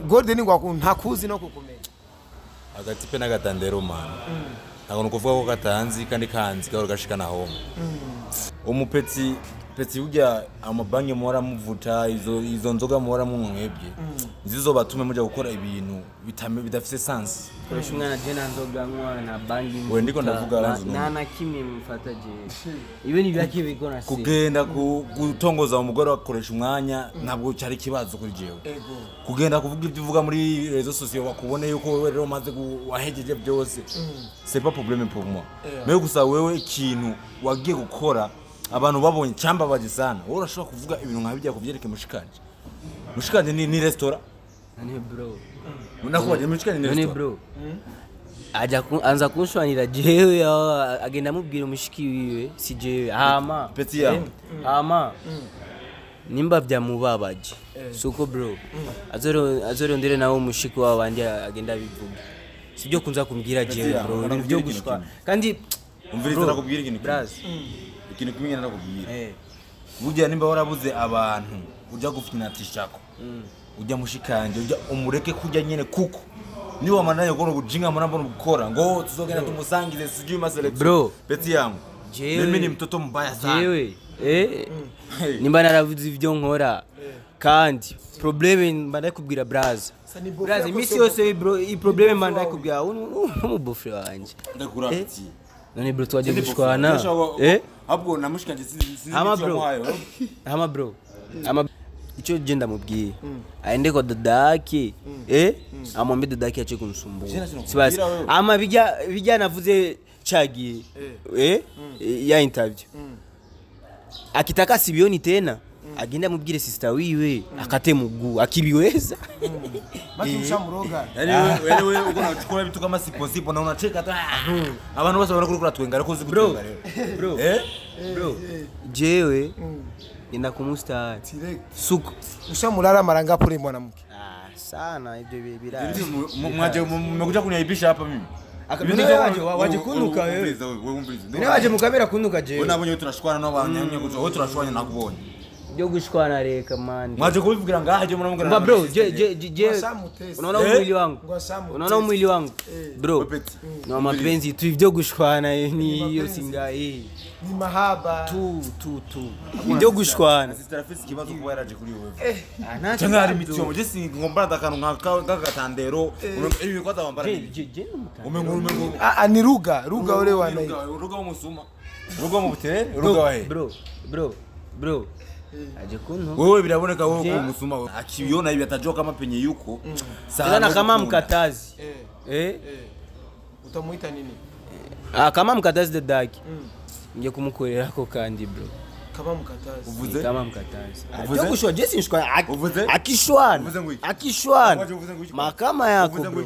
Golden ngo ntakuzi no kukumenya agatipe n'agatandero man ntabwo nukuvuga ko gatanzi kandi kanzi gahora gashikana home umupeti burya amabanki muhora muvuta izo nzoga muhora mwebwe zizo batume mujya gukora ibintu bidafite sense koresha umwana je nanzoga mwana banki we ndiko ndavuga aranzi nana kimwe mufata je ibe ni byaki bigona se kugenda gutongoza umugore wakoresha umwanya ntabwo cyari kibazo kuri jewe kugenda kuvuga ibyo uvuga muri rezo sosiyo bakubone yuko wewe rero maze wahejeje byose c'est pas problème pour moi mais gusa wewe ikintu wagiye gukora abantu babonye cyamba baje sana wowe urashobora kuvuga ibintu nkabijya kuvyereke mushikanje ni restaurant nani bro unakubaje mushikanje ni nani restaurant bro anza kunshwanira jewe agenda mubwira umushiki wiwe si jewe hama peti ya hama nimba byamubabaje suko bro azorondere nawo umushiki wawe bandi agenda bivuga sibyo kunza kumbwira jewe bro ibintu byo gushwa kandi umviriza nakubwira ikintu ikintu kimwe nakubwira burya nimba warabuze abantu ujya gufinatisha ujya mushikanje ujya umureke kujya nyene kuko ni wamanaye gukora ubujinga murambona gukora ngo tuzogenda tumusangize sijui maselection bro peti yangu mimi ni mtoto mbaya sana jewe nimba naravuze ivyo nkora kandi probleme mba ndakubwira braza imisi yose bro i probleme mba ndakubwira umubufre wanje ndakura peti none bro twaje gushwana ahubwo namushikanje hama bro icyo genda mubwiye aende kwa dadake amwambie dadake ache kumsumbua sibasi ama bijya navuze chagiye ya interview akitaka sibioni tena agenda mubwire sister wiwe akate muguu akibiweza baki mshamuroga wewe uko unachukua vitu kama si possible na unacheka tu abantu bose barakura twenga ariko uzi bro bro jewe ina kumusta suko ushamulala maranga pole mwanamke sana hivyo bila mwaje mmekuja kuniaibisha hapa mimi waje kunuka wewe mimi waje mukamera kunuka je wewe nabonye tunashwana n'abanyamye guzo wewe turashwanya nakubonye byo gushwana reka man mwaje kubivugira ngaje muramubwira bro je unaona mwili wangu bro na mapenzi tu ibyo gushwana ni hiyo singa hii ni mahaba tu ibyo gushwana sister afisi kibazo kuba yaraje kuri wewe cyangwa ari mityo je singombara dakanu nk'agatandero ibi kwata wambara umengu ni ruga ule wana ruga umusuma ruga mu butere ruga wahe bro aje kuntu wewe biraboneka wewe ko umusuma akibiona ibi atajoka mapenye yuko sana kama mkatazi utamuita nini kama mkatazi dadaki ngiye kumukorera ko kandi bro kama mkatazi uvuze kama mkatazi byo gushwa Jesse nshwa akishwana makama yako bro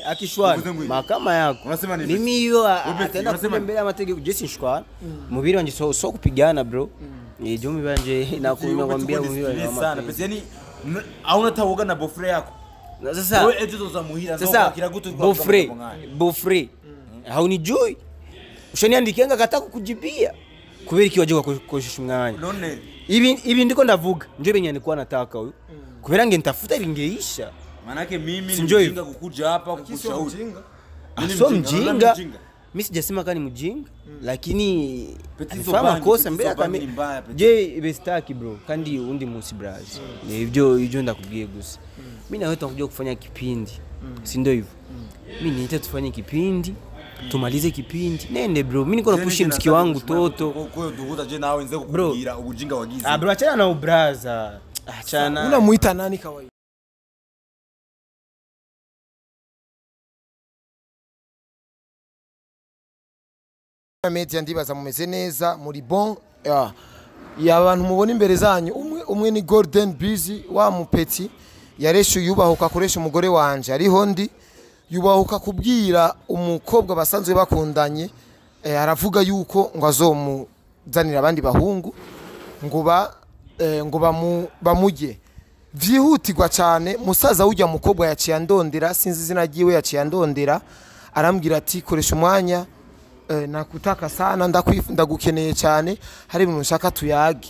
akishwana makama yako mimi hiyo ataenda mbele ya mategeko Jesse nshwa mubiri wanje so kupigana bro ndio mibanje nakwambia mubiri sana pesa yani hauna tawoga na bofre yako sasa wewe ejo uzamuhira sasa bofre haunijui ushaniandikianga kataka kujibia kubera iki waje gukoshisha umwanya none ibi ndiko ndavuga nje benyane kwa nataka huyu kubera nge ntafuta bingeisha manake mimi ni mjinga kukuja hapa kukushauri so mjinga mimi sijasema kani mjinga lakini alifanya kosa mbele kama je bestaki bro kandi undi musi braz ibyo ndakubwiye gusa mimi nawe tutakuja kufanya kipindi si ndio hivyo mimi nita tufanye kipindi tumalize kipindi nende bro mimi niko napushi msiki wangu toto kwa duhuza je nawe nze kukugira ubujinga wagize bro achana na ubraza achana unamuita nani kawaida media ndibaza mumeze neza muri bon abantu mubona imbere zanyu umwe ni Golden Busy wa mupeti yaresho yubahuka akoresha umugore wanje ariho ndi yubahuka kubwira umukobwa basanzwe bakundanye aravuga yuko ngo azomuzanira abandi bahungu ngo bamujye vyihutirwa cyane musaza ujya mukobwa yaciye andondera sinzi izina giwe yaciye andondera arambwira ati koresha umwanya nakutaka sana ndagukeneye cyane hari ibintu nshaka tuyage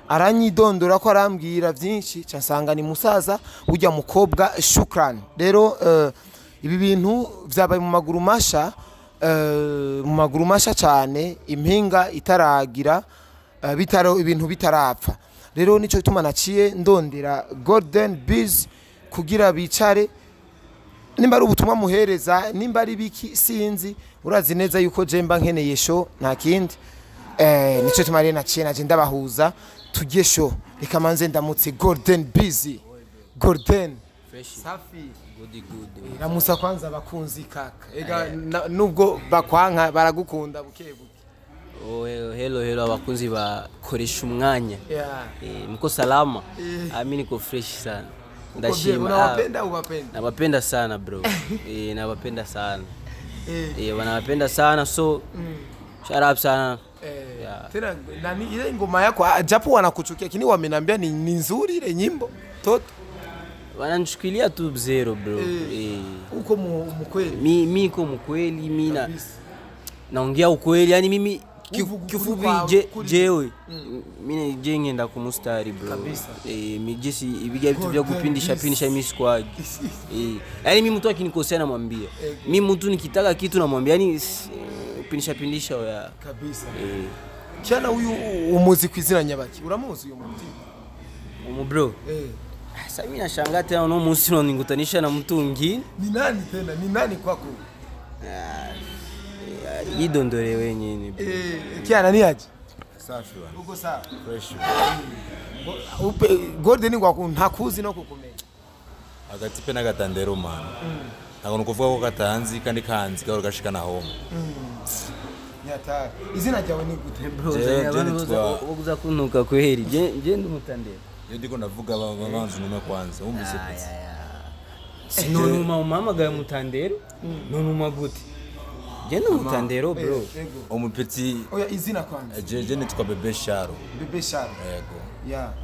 aranyidondora ko arambwira byinshi cyasanga ni Musaza ujya mukobwa Shukran. Rero ibi bintu byabaye mu maguru masha cyane, impinga itaragira bitaro ibintu bitarapfa. Rero nico gituma naciye ndondera Golden Bees kugira bicare, nimba ari ubutumwa muhereza, nimba ari biki sinzi, urazi neza yuko jemba nkeneye show nta kindi. Nico gituma rero naciye naje ndabahuza tujye show. Reka manze ndamutse Golden Bees. Golden fresh safi good ramusa kwanza bakunzi kaka ega nubwo bakwanka baragukunda bukebuke. Hello abakunzi bakoresha umwanya. Mko salama? Mimi niko fresh sana. Ndashima. Unawapenda? Nawapenda sana bro. Nawapenda sana. Wanawapenda sana, so shout out sana. Tena nani ile ngoma yako japo wanakuchukia kini wamenambia ni nzuri ile nyimbo toto. Wananichukulia tu zero bro. Uko mkweli? Mimi niko mkweli, mimi naongea ukweli, yani mimi kifupi jewe mimi je ngenda kumustari bro. Mijisi ibiga vitu vya kupindisha mimi squad. Yani mimi mtu akinikosea namwambia. Mimi mtu nikitaka kitu namwambia, yani pindisha oya kabisa. Cyana uyu umuzi kwizina nyabaki uramuzi uyu muntu bro? Sasa mimi nashangaa tena no munsi no ningutanisha na mtu mwingine. Ni nani tena? Ni nani kwako? Yidondore wenyine. Kiana ni aje? Safi bwana. Uko sawa? Fresh. Golden ngwa ntakuzi no kukumenya. Agati pe nagatandero man. Ntabwo nukuvuga ko katanzi kandi kanzi gaho gashikana home. Nyata. Izina ryawe ni gute bro? Ubuza kuntuka kweheri. Je ndumutandero. Yo ndiko ndavuga babanzu nume kwanza. Umvise petse. Nonuma mama gaye mutandero? Nonuma gute? Je ndumutandero bro. Umupeti. Oya izina kwanza. Je nitwa Bebe Sharo. Bebe Sharo. Yego.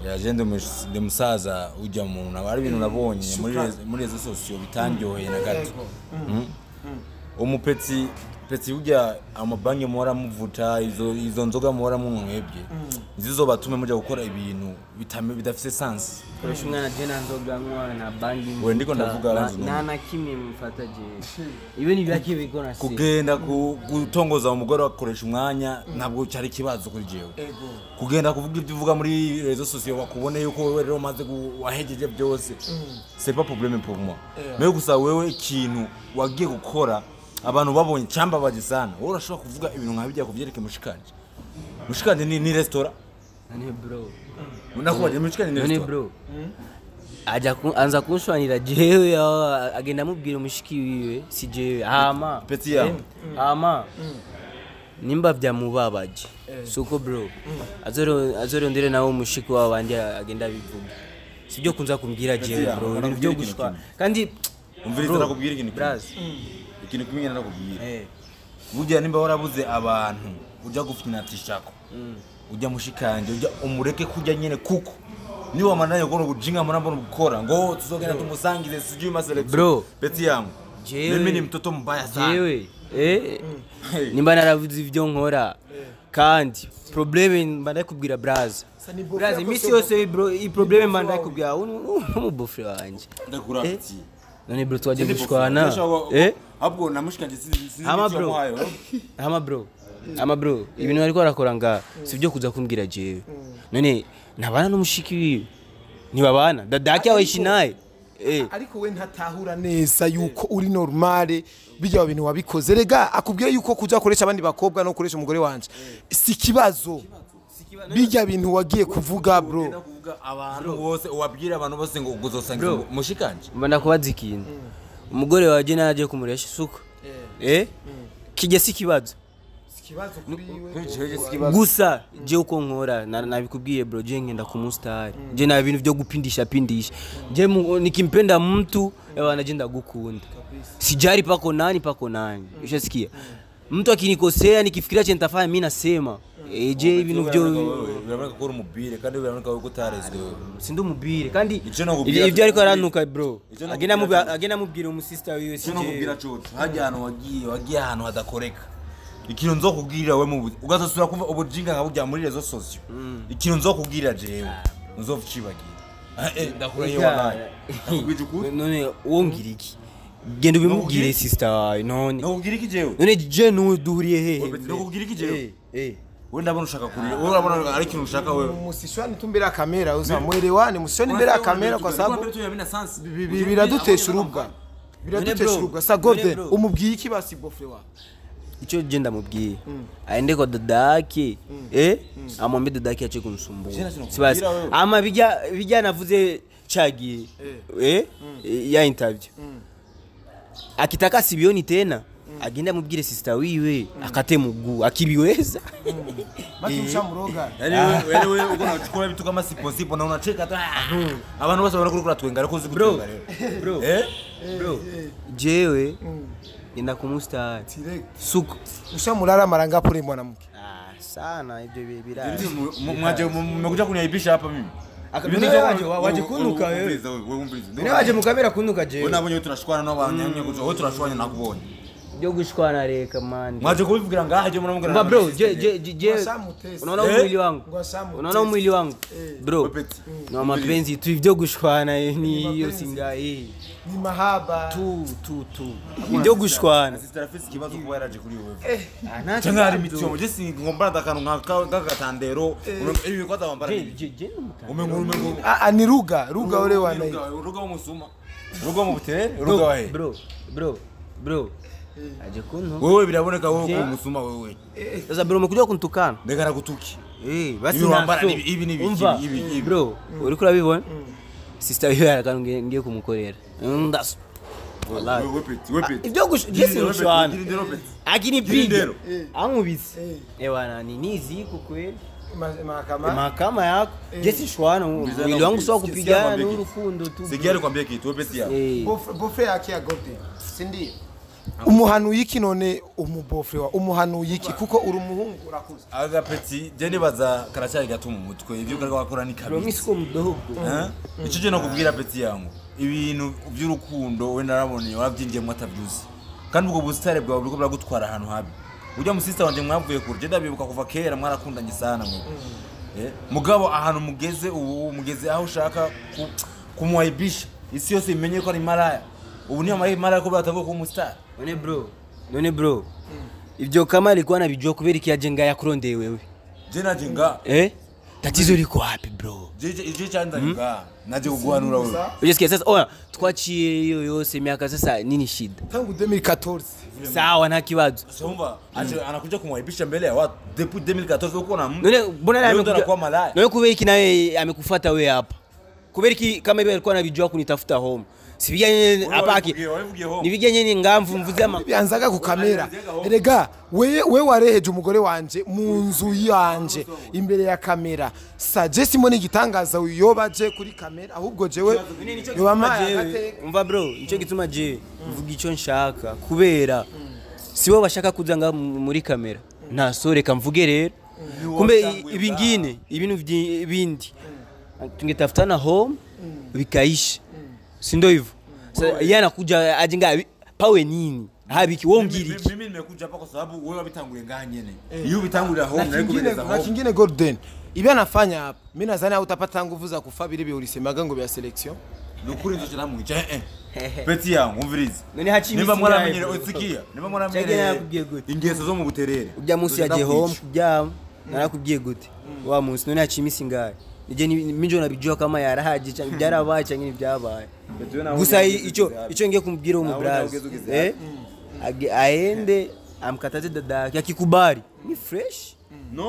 Ya jende Musaza ujya mu na ari ibintu nabonye muri izo sosiyo bitangiyoheye na gato. Umupeti ujya amabanki muhora muvuta izo nzoga muhora munwebye zizo batume muja gukora ibintu bidafise sense. Koresha umwana je nzoga nkwana na banki we ndiko ndavuga ranzo nana kimwe mfata je ibe ni byaki bikona se kugenda gutongoza umugore wakoresha umwanya ntabwo cyari kibazo kuri jewe. Kugenda kuvuga ibyo uvuga muri rezo sosiyo bakubone yuko wewe rero maze wahejeje byose c'est pas problème pour moi. Mais gusa wewe ikintu wagiye gukora abantu babonye cyamba bagisana urashobora kuvuga ibintu nkabijya kubyereke mushikanje ni restaurant nani bro unakubaje mushikanje ni restaurant bro anza kunshwanira jewe agenda mubwira umushiki wiwe si jewe peti ya nimba byamubabaje suko bro azoro ndere nawo umushiki wa bandi agenda bivuga sibyo kunza kumbwira jewe bro ibintu byo gushwa kandi umviriza nakubwira ikintu ikintu kimwe nakubwira burya nimba warabuze abantu ujya gufina tishako ujya mushikanje ujya umureke kujya nyene kuko ni wamanaye ko ubujinga murambona gukora ngo tuzogenda tumusangize sijui maselection bro peti yangu mimi ni mtoto mbaya sana jewe nimba naravuze ivyo nkora kandi probleme mbandaye kubwira braza misi yose bro i probleme mbandaye kubwira umubofre wanje ndakurafiti none bro twaje gushwana abwo namushikanje sinzi ama bro ibintu ariko arakora nga sivyo kuza kumbwira jewe none nabana n'umushiki wiwe ntibabana dadaki awishi naye ariko we ntatahura neza yuko uri normale bijya bintu wabikoze rega akubwiye yuko kuja koresha abandi bakobwa no koresha umugore wanje si kibazo bijya bintu wagiye kuvuga bro abantu bose ubabwira abantu bose ngo uguzosanga mushikanje mbona kubaza ikintu umugore waje naje kumuresha isuka kijye si kibazo gusa je uko nkora nabikubwiye bro je ngenda kumustari je na ibintu byo gupindisha je nikimpenda mtu anajenda gukunda sijari pako nani ushasikia mtu akinikosea nikifikiria che nitafanya mimi nasema je ibintu byo biraboneka ko umubire kandi biraboneka ko utarezwe sindi umubire kandi ibyo ariko aranuka bro agena mubwira umusista wiwe sije mubwira cyo hajya hano wagiye ahantu hadakoreka ikintu nzokubwira we mu ugasasura kumva ubujinga nkabujya muri rezo sosio ikintu nzokubwira jewe nzovucibagira ndakuraye wallahi nakubwije ukuri none wongira iki genda ubimubwire sister wawe none nakubwira iki jewe none je nuduhuriye hehe nakubwira iki jewe we ndabona ushaka kuri we urabona ari kintu ushaka we musishwani tumbera kamera uzamwelewane musishwani imbere ya kamera kwa sababu biradutesha urubwa biradutesha urubwa sa Golden umubwiye iki basi bofre wa ico je ndamubwiye aende kwa dada yake amwambie dada yake ache kunisumbua sibasi ama bijya navuze chagiye ya interview akitaka sibioni tena agenda mubwire sister wiwe akate muguu akibiweza baki mshamuroga yani wewe uko unachukua vitu kama sipo na unacheka hata abantu bose barakuri twenga ariko uzi gutwenga rero bro jewe nenda kumusta suko ushamulala mara ngapi ule mwanamke sana ibyo birara mwaje mmekuja kuniaibisha hapa mimi waje kunuka wewe mimi waje mukamera kunuka jewe unabonye tunashikwana n'abanyamye guzo wowe turashwanya nakubonye byo gushwana reka mandi mwaje kubivugira ngaje murambwira bro je unaona mwili wangu bro na mapenzi tu ibyo gushwana ni hiyo singai ni mahaba tu ibyo gushwana sister afisi kibazo kuba yaraje kuri wewe cyangwa ari mityo je si ngomba ndakantu nk'agatandero ibi kwata bambara umengo ni ruga ule wana ruga umusuma ruga mu butere ruga wahe bro aje kuntu wewe biraboneka wewe ko umusuma wewe sasa bro umekuja kuntukana ndekara gutuki basi wambara ibi ibi bro uri kura bibona sister wiwe arakanunge ngiye kumukorera ndaso wallahi wepeti ibyo gisi ushwana akini piga ankubise wana nizi kukweli mahakama yako jesi shwana mwili wangu sio kupigana ni urukundo tu sigiye kwambia kitu wepeti ya bofre yake ya Golden sindio umuhanu yiki none umubofre wa umuhanu yiki kuko uri umuhungu urakuze agapeti je nibaza karacyari gato mu mutwe ivyo garwa bakora ni kabiri misiko mudogo ico je no kubwira peti yangu ibintu by'urukundo we narabonye wabyingiye mu atabyuzi kandi ubwo busitare bwawe buriko buragutwara ahantu habi ujya mu sister wanje mwavuye kurje ndabibuka kuva kera mwarakundanye sana mwe mugabo ahantu mugeze ubu mugeze aho ushaka kumwaibisha isi yose imenye ko ari maraya ubu niyo maraya ko batango ku mustar none bro ibyo kama alikuwa anabijua kubera iki yajenga yakurondeye wewe je najenga tatizo liko wapi bro je chanza naje kuguhanura wewe ujesikia sasa twachiye hiyo yose miaka sasa nini shida tangu 2014 sawa nta kibazo somba anakuja kumwaibisha mbele ya watu depuis 2014 uko na mtu none mbona amekuja kwa malaya none kubera iki nawe amekufuata wewe hapa kubera iki kama hivi alikuwa anabijua kunitafuta home sibijanye apaki nibijanye ngamvu mvuze byanzaga ku kamera erega we wareheje umugore wanje mu nzu yanje imbere ya kamera suggest mo nigitangaza uyobaje kuri kamera ahubwo jewe yobamaye umva bro ico gituma je mvuga ico nshaka kubera sibo bashaka kuzanga muri kamera ntasoreka mvuge rero kumbe ibingine ibintu bindi tungetafutana home bikaisha sindo hivyo yeye anakuja ajenga pawe nini habiki wongiri iki mimi nimekuja hapa kwa sababu wewe wabitangulie nganyene iyo bitangulira home na kubeleza home na kingine Golden ibi anafanya hapa mimi nadhani utapata nguvu za kufa bile bile ulisemaga ngo bya selection nukuri nzo namwica peti yangu umvirize none hachimi nimba mwaramenyere utsikia nimba mwaramenyere ingeso zo mu buterere ujya munsi ya home kujya narakubwiye gute wa munsi none hachimi singaye nije minjo nabijua kama yarahaje cyangwa byarabaye cyangwa ibyabaye gusa ico ngiye kumbwira mu brass aende amkataze dada yakikubali ni fresh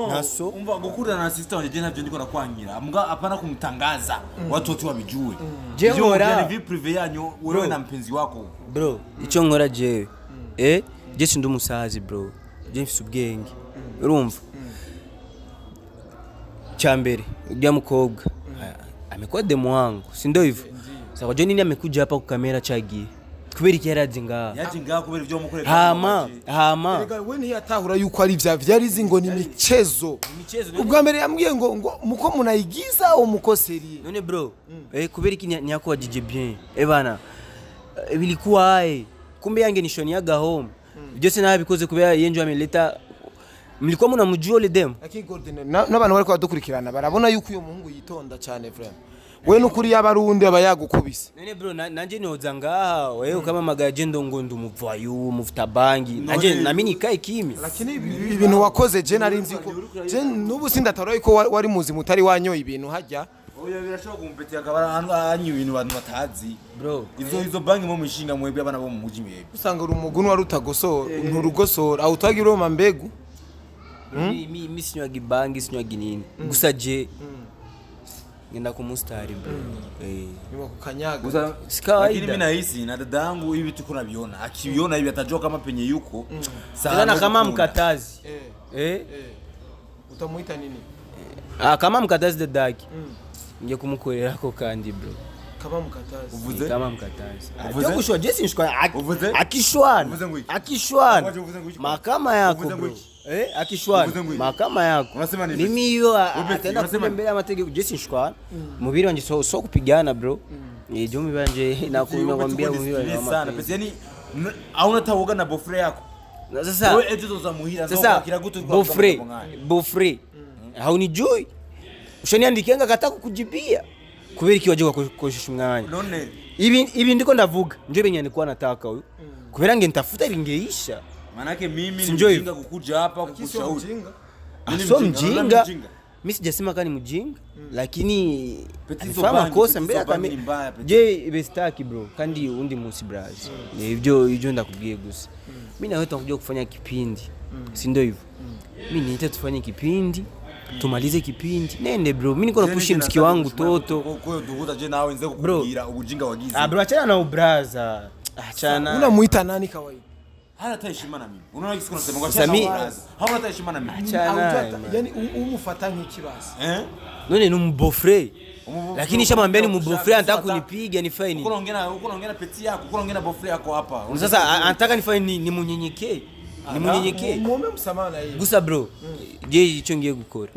naso umva gukunda na sister wanje navyo ndiko nakwangira mbwa apana kumtangaza watu wote wabijue je nkora ni vie privé yanyu wewe na mpenzi wako bro ico nkora je je sindu musazi bro je mfise ubwenge urumva chambere ujya mukobwa amekuwa demo wangu si ndio hivyo sasa je nini amekuja hapa kwa kamera chagiye kubera iki yaraje ngaha kubera ibyo mukorera hama rega we ntiyatahura yuko ari vya vyari zingo ni michezo ubwa mbere yambwiye ngo muko munaigiza au muko serie none bro kubera iki nyako wajije bien bana bilikuwa kumbe yange nishoni yaga home byose nabikoze kubera yenjo ameleta mlikuwa mnamjua ile demo lakini Golden n'abantu bari kwadukurikirana barabona yuko uyo muhungu yitonda cyane vraiment we nukuri y'abarundi abayagukubise nene bro nanje noza ngaha wewe kama magaje ndongo ndumuvwayo mufuta bangi nanje nami nikae kimi lakini ibintu wakoze je narinzi ko je nubu sindataro ko wari muzi mutari wanyoye ibintu hajya oya birashobora kumpetia akaba anyu ibintu bantu batazi bro izo banki mu mishinga mwebwe abana bo mu muji mwebwe usanga uri umugunu wari utagosora nturugosora aho utagira Roma mbegu mi sinywaga bangi sinywaga nini gusa je ngenda kumustari bro niba kukanyaga gusa sikawaida lakini mimi nahisi na dadangu hivi tuko naviona akiviona hivi atajua kama penye yuko sana kama mkatazi utamuita nini kama mkatazi dadaki ngiye kumukorerako kandi bro kama mkatazi kushwa jesi nshwa akishwana makama yako bro akishwana makama yako mimi hiyo ataenda kulembea amategeko jesi nshwa mubiri wanje so kupigana bro ndio mimi banje nakwambia mubiri sana pesa yani hauna tawoga na bofre yako sasa wewe eti uzamuhira sasa bofre haunijui ushaniandikianga kataka kujibia kubera iki waje kukoshesha umwanya none ibi ndiko ndavuga nje benye nilikuwa nataka huyu kubera nge nitafuta lingeisha manake mimi nijinga kukuja hapa kukushauri so mjinga mimi sijasema kani mjinga lakini alifanya kosa mbele akamera je bestaki bro kandi undi musi braz ivyo ndakubwiye gusa mimi na wewe tunakuja kufanya kipindi si ndio hivyo mimi niita tufanye kipindi tumalize kipindi nende bro mimi niko na push msiki wangu toto kwa duguza je nawe nze kukugira ubujinga wagize bro achana na ubraza achana unamuita nani kawaida hana taheshima na mimi unaona kisi kuna sema kwa achana hauna taheshima na mimi achana yani umufata nk'ikibazo none ni mbofre lakini shamwambia ni mbofre anataka kunipiga ni fine uko naongea peti yako uko naongea bofre yako hapa sasa anataka ni fine ni munyenyekee muombe msamaha na yeye gusa bro je ico ngiye gukora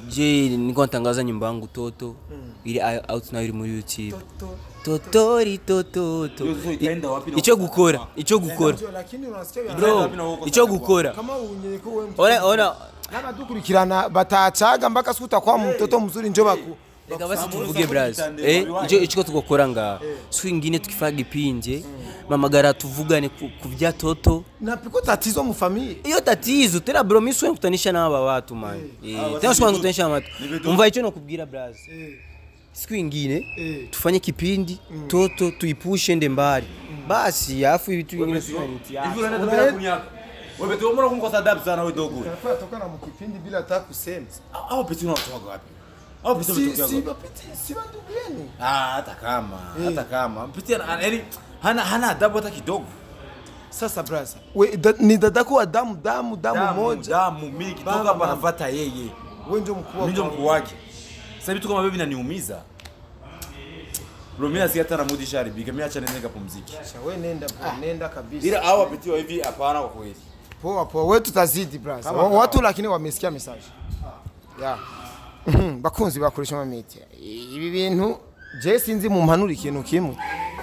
je niko ntangaza nyimbo yangu toto ili out na iri muri YouTube totori toto ico gukora lakini unasikia bro ico gukora kama unyeko wewe ona n'abadukurikirana batacaga mpaka suta kwa mtoto mzuri njo baku reka basi tuvuge braz ico tugokora nga swingine tukifaga ipinje mamagara tuvugane kuvya toto na piko tatizo mu famille iyo tatizo tera bro mimi swen kutanisha n'aba watu man tena swen kutanisha na watu umva ico no kubwira braz siku ingine tufanye kipindi toto tuipushe ende mbali basi afu vitu vingine hivi unaenda kunyaka wewe tu umeona kumkosa adabu sana wewe dogo unafaa tokana mu kipindi bila hata kusema au peti unatoka wapi au peti unatoka wapi si bandu gani hata kama peti yani hana adabu hata kidogo sasa brother ni dadako wa damu moja mimi kitoka hapa nafuata yeye wewe ndio mkuu mimi ndio mkuu wake sasa vitu kama bibi naniumiza Romina si hata na mudi sharibika mimi acha nenda kapumziki wewe nenda kabisa ila hawa peti hivi hapana kwa kweli poa wewe tutazidi brother watu lakini wamesikia message bakunzi bakoresha amamedia ibi bintu je sinzi mu mpanura ikintu kimwe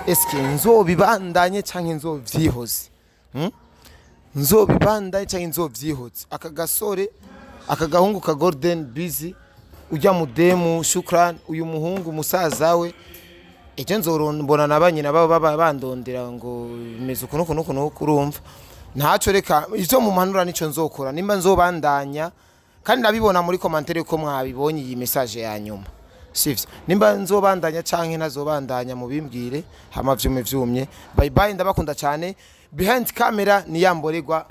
eske nzobibandanye canke nzovyihoze nzobibandanye canke nzovyihoze aka gasore aka gahungu ka Golden Busy ujya mudemu Shukran uyu muhungu musaza we eje nzorombona nabanyina babo bandondera ngo meze kuno kurumva ntaco reka ivyo mu mpanura nico nzokora nimba nzobandanya kandi nabibona muri commentaire ko mwabibonye iyi message ya nyuma sivyo nimba nzobandanya canke nazobandanya mubimbwire hama vyumye bye bye ndabakunda cyane behind camera ni yamboregwa